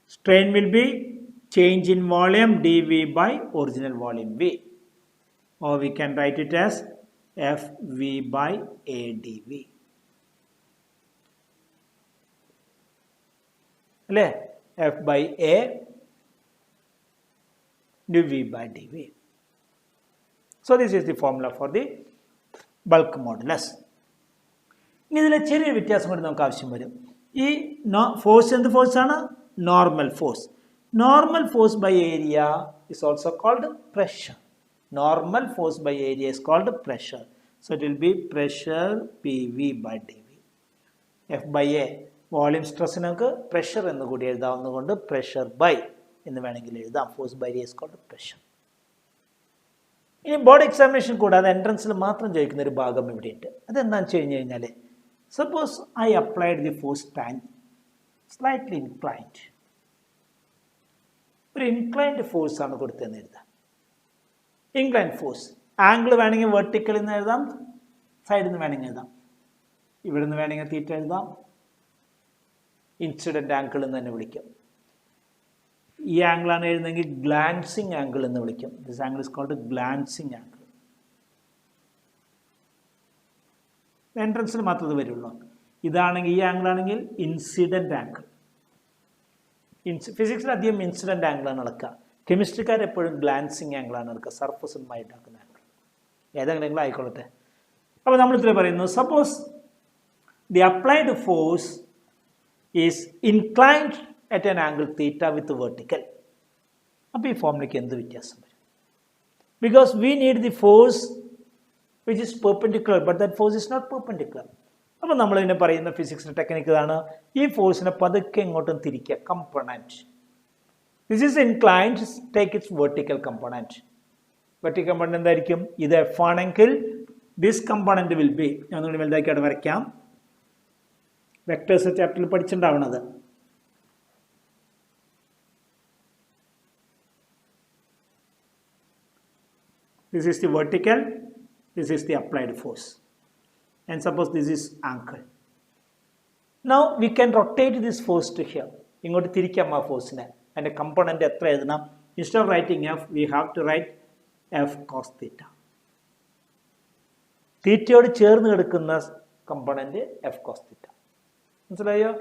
Strain will be change in volume dV by original volume V. Or we can write it as FV by AdV. F by A dV by dV. So this is the formula for the bulk modulus. This force and the force is normal force. Normal force by area is also called pressure. Normal force by area is called pressure. So it will be pressure PV by dV. F by A. Volume stress is pressure and the pressure by in the force by area is called pressure. ഇനി board examination കൂടാതെ എൻട്രൻസിൽ മാത്രം ചോദിക്കുന്ന ഒരു ഭാഗം ഇവിടെയുണ്ട്. അതെന്താണെന്ന് വെച്ച് കഴിഞ്ഞ് കഴിഞ്ഞാൽ suppose I applied the force tan slightly inclined. ഒരു ഇൻക്ലൈൻഡ് ഫോഴ്സ് ആണ് കൊടുത്തതെന്ന് എഴുതാം. ഇൻക്ലൈൻഡ് ഫോഴ്സ് ആംഗിൾ വേണമെങ്കിൽ വെർട്ടിക്കലിൽ നിന്ന് എഴുതാം, സൈഡിൽ നിന്ന് വേണമെങ്കിൽ എഴുതാം. ഇവിടെ നിന്ന് വേണമെങ്കിൽ തീറ്റ എഴുതാം. ഇൻസിഡന്റ് ആംഗിൾ എന്ന് തന്നെ വിളിക്കും. ഈ ആംഗിളാണ് എഴുതുന്നതെങ്കിൽ ഗ്ലാൻസിങ് ആംഗിൾ എന്ന് വിളിക്കും. This angle is called glancing angle. എൻട്രൻസിൽ മാത്രമേ വരുള്ളൂ. ഇതാണെങ്കിൽ ഈ ആംഗിൾ ആണെങ്കിൽ ഇൻസിഡന്റ് ആംഗിൾ. ഫിസിക്സിൽ അധികം ഇൻസിഡന്റ് ആംഗിളാണ് നടക്കുക. കെമിസ്ട്രിക്കാർ എപ്പോഴും ഗ്ലാൻസിങ് ആംഗിളാണ് നടക്കുക, സർഫസുമായി ഉണ്ടാക്കുന്ന ആംഗിൾ. ഏതെങ്കിലും ആയിക്കൊള്ളട്ടെ. അപ്പോൾ നമ്മൾ ഇത്ര പറയുന്നു, suppose the applied force is inclined at an angle theta with vertical. അപ്പോൾ ഈ ഫോമിലേക്ക് എന്ത് വ്യത്യാസം വരും? Because we need the force which is perpendicular, but that force is not perpendicular. അപ്പോൾ നമ്മൾ ഇതിനെ പറയുന്ന ഫിസിക്സിന്റെ ടെക്നിക്ക് ഇതാണ്. ഈ ഫോഴ്സിനെ പതുക്കെ ഇങ്ങോട്ടും തിരിക്കുക, component. This is inclined, take its vertical component. Vertical component എന്തായിരിക്കും? ഇത് F ആണെങ്കിൽ this component will be, ഞാൻ ഒന്നുകൂടി വലുതാക്കി അവിടെ വരയ്ക്കാം. വെക്ടേഴ്സ് ചാപ്റ്ററിൽ പഠിച്ചിട്ടുണ്ടാവണത്. This is the vertical, this is the applied force, and suppose this is angle. Now we can rotate this force to here. ഇങ്ങോട്ട് തിരിക്കാം ആ ഫോഴ്സിനെ. അതിൻ്റെ കമ്പോണന്റ് എത്ര എഴുതണം? Instead of writing F, we have to write F cos theta. തീറ്റയോട് ചേർന്ന് കിടക്കുന്ന component F cos theta. മനസ്സിലായോ?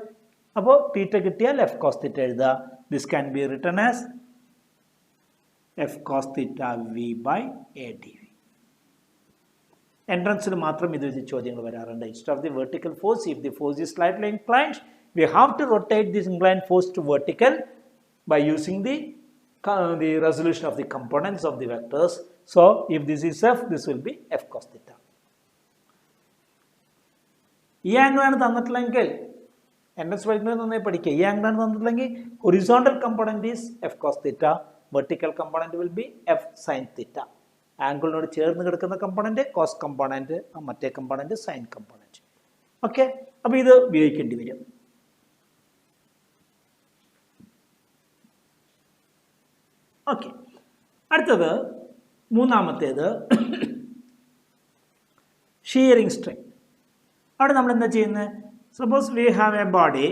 അപ്പോൾ തീറ്റ കിട്ടിയാൽ F cos theta എഴുതുക. This can be written as F cos theta V by A dV. എൻട്രൻസിൽ മാത്രം ഇത് ചോദ്യങ്ങൾ വരാറുണ്ട്. Instead of the vertical force, if the force is slightly inclined, we have to rotate this inclined force to vertical by using the resolution of the components of the vectors. So, if this is F, this will be F cos theta. ഈ ആംഗിളാണ് തന്നിട്ടില്ലെങ്കിൽ entrance പഠിക്കുന്നത് നന്നായി പഠിക്കുക. ഈ ആംഗിളാണ് തന്നിട്ടില്ലെങ്കിൽ horizontal component is F cos theta. Vertical component will be F sin theta. ആംഗിളിനോട് ചേർന്ന് കിടക്കുന്ന കമ്പോണന്റ് കോസ് കമ്പോണന്റ്, മറ്റേ കമ്പോണന്റ് സൈൻ കമ്പോണന്റ്. ഓക്കെ, അപ്പോൾ ഇത് ഉപയോഗിക്കേണ്ടി വരും. ഓക്കെ, അടുത്തത് മൂന്നാമത്തേത് ഷിയറിംഗ് സ്ട്രെയിൻ. അവിടെ നമ്മൾ എന്താ ചെയ്യുന്നത്? Suppose we have A body,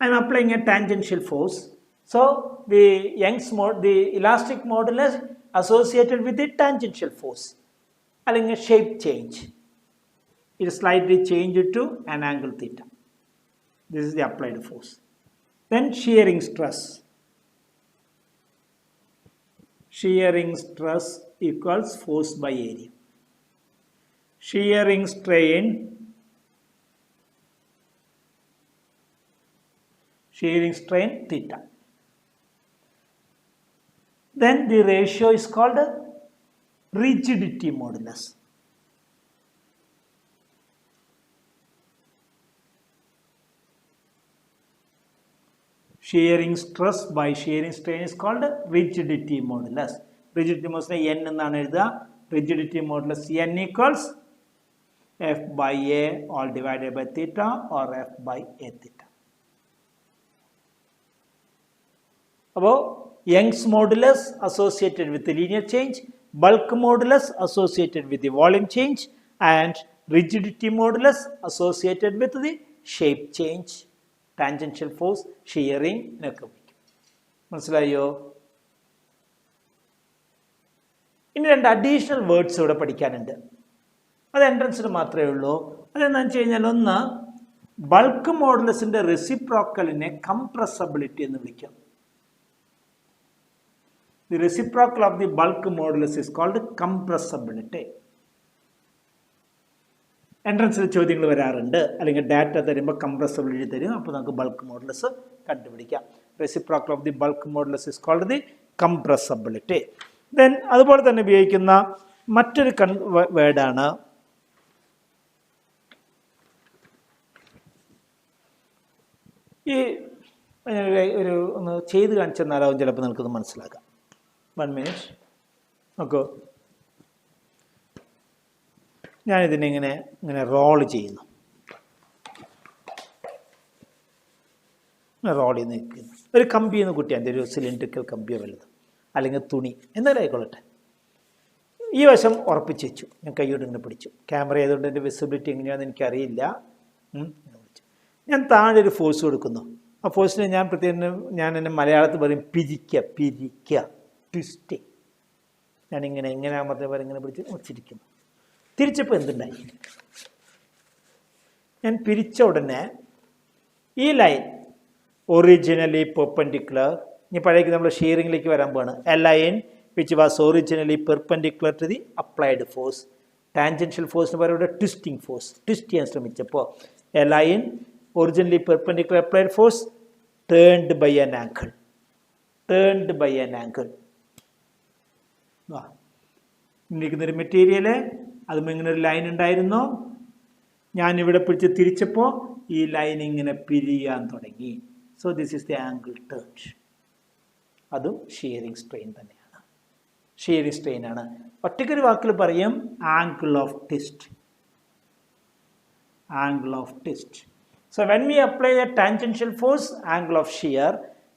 I M applying A tangential force. So, the elastic modulus associated with the tangential force, അല്ലെങ്കിൽ shape change, it is slightly changed to an angle theta. This is the applied force. Then shearing stress. Shearing stress equals force by area. Shearing strain. Shearing strain theta. Then the ratio is called rigidity modulus. Shearing stress by shearing strain is called rigidity modulus. Rigidity modulus n എന്നാണ് എഴുതുക. Rigidity modulus n equals F by A all divided by theta or F by A theta. അപ്പോൾ Young's modulus associated with the linear change, bulk modulus associated with the volume change, and rigidity modulus associated with the shape change, tangential force, shearing എന്നൊക്കെ വിളിക്കും. മനസ്സിലായോ? ഇനി രണ്ട് additional words ഇവിടെ പഠിക്കാനുണ്ട്. അത് എൻട്രൻസിന് മാത്രമേ ഉള്ളൂ. അതെന്താണെന്ന് വെച്ച് കഴിഞ്ഞാൽ, ഒന്ന് ബൾക്ക് മോഡുലസിന്റെ റെസിപ്രോക്കലിനെ കംപ്രസബിലിറ്റി എന്ന് വിളിക്കാം. The reciprocal of the bulk modulus is called compressibility. എൻട്രൻസിൽ ചോദ്യങ്ങൾ വരാറുണ്ട്, അല്ലെങ്കിൽ ഡാറ്റ തരുമ്പോൾ കംപ്രസബിലിറ്റി തരും. അപ്പോൾ നമുക്ക് ബൾക്ക് മോഡുലസ് കണ്ടുപിടിക്കാം. Reciprocal of the bulk modulus is called the compressibility. Then അതുപോലെ തന്നെ ഉപയോഗിക്കുന്ന മറ്റൊരു വേർഡാണ് ഈ ഒരു ഒന്ന് ചെയ്ത് കാണിച്ചെന്നാലാവും ചിലപ്പോൾ നിങ്ങൾക്കത് മനസ്സിലാക്കാം. 1 minute. നോക്കൂ, ഞാനിതിനെ ഇങ്ങനെ റോൾ ചെയ്യുന്നു. റോൾ ചെയ്ത് നിൽക്കുന്നു. ഒരു കമ്പിന്ന് കുട്ടിയാൽ ഒരു സിലിണ്ടറിക്കൽ കമ്പിയോ വലുത്, അല്ലെങ്കിൽ തുണി എന്തായാലും ആയിക്കൊള്ളട്ടെ. ഈ വശം ഉറപ്പിച്ച് വെച്ചു. ഞാൻ കൈയോട് ഇങ്ങനെ പിടിച്ചു. ക്യാമറ ആയതുകൊണ്ട് എൻ്റെ വിസിബിലിറ്റി എങ്ങനെയാണെന്ന് എനിക്കറിയില്ല. ഞാൻ താഴെ ഒരു ഫോഴ്സ് കൊടുക്കുന്നു. ആ ഫോഴ്സിനെ ഞാൻ പ്രത്യേകം എന്നെ മലയാളത്തിൽ പറയും പിരിക്കുക, ട്വിസ്റ്റിങ്. ഞാനിങ്ങനെ എങ്ങനെയാകുമ്പോൾ വരെ ഇങ്ങനെ പിടിച്ച് വെച്ചിരിക്കുന്നു. തിരിച്ചപ്പോൾ എന്തുണ്ടായി? ഞാൻ പിരിച്ച ഉടനെ ഈ ലൈൻ ഒറിജിനലി പെർപെൻഡിക്കുലർ, ഇനി പഴയേക്ക് നമ്മൾ ഷിയറിംഗിലേക്ക് വരാൻ പോവാണ്. A line which was originally perpendicular to the applied force. Tangential ഫോഴ്സിന് പറയുന്നത് ട്വിസ്റ്റിംഗ് ഫോഴ്സ്. ട്വിസ്റ്റ് ചെയ്യാൻ ശ്രമിച്ചപ്പോൾ a line originally perpendicular applied force turned by an angle. ഇരിക്കുന്നൊരു മെറ്റീരിയൽ, അതും ഇങ്ങനെ ഒരു ലൈൻ ഉണ്ടായിരുന്നു. ഞാനിവിടെ പിടിച്ച് തിരിച്ചപ്പോൾ ഈ ലൈൻ ഇങ്ങനെ പിരിയാൻ തുടങ്ങി. So this is the angle turned. അതും ഷിയറിംഗ് സ്ട്രെയിൻ തന്നെയാണ്. ഷിയറിംഗ് സ്ട്രെയിൻ ആണ്. ഒറ്റയ്ക്കൊരു വാക്കിൽ പറയും angle of twist. So when we apply a tangential force, angle of shear.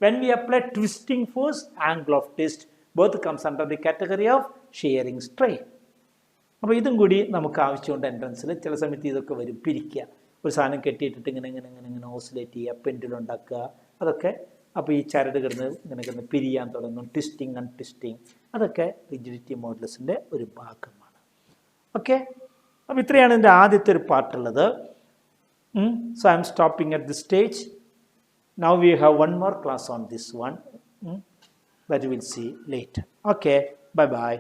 When we apply twisting force, angle of twist. Both comes under the category of shearing strain. അപ്പോൾ ഇതും കൂടി നമുക്ക് ആവശ്യമുണ്ട് എൻട്രൻസിൽ. ചില സമയത്ത് ഇതൊക്കെ വരും. പിരിക്കുക, ഒരു സാധനം കെട്ടിയിട്ടിട്ട് ഇങ്ങനെ ഓസിലേറ്റ് ചെയ്യുക, പെൻഡിലുണ്ടാക്കുക, അതൊക്കെ. അപ്പോൾ ഈ ചരട് ഇങ്ങനെ പിരിയാൻ തുടങ്ങും. ട്വിസ്റ്റിംഗ് ആൻഡ് ട്വിസ്റ്റിംഗ്, അതൊക്കെ റിജിഡിറ്റി മോഡുലസിൻ്റെ ഒരു ഭാഗമാണ്. ഓക്കെ, അപ്പോൾ ഇത്രയാണ് എൻ്റെ ആദ്യത്തെ ഒരു പാർട്ടുള്ളത്. So I am stopping at this stage. Now we have one more class on this one that we will see later. Okay, bye bye.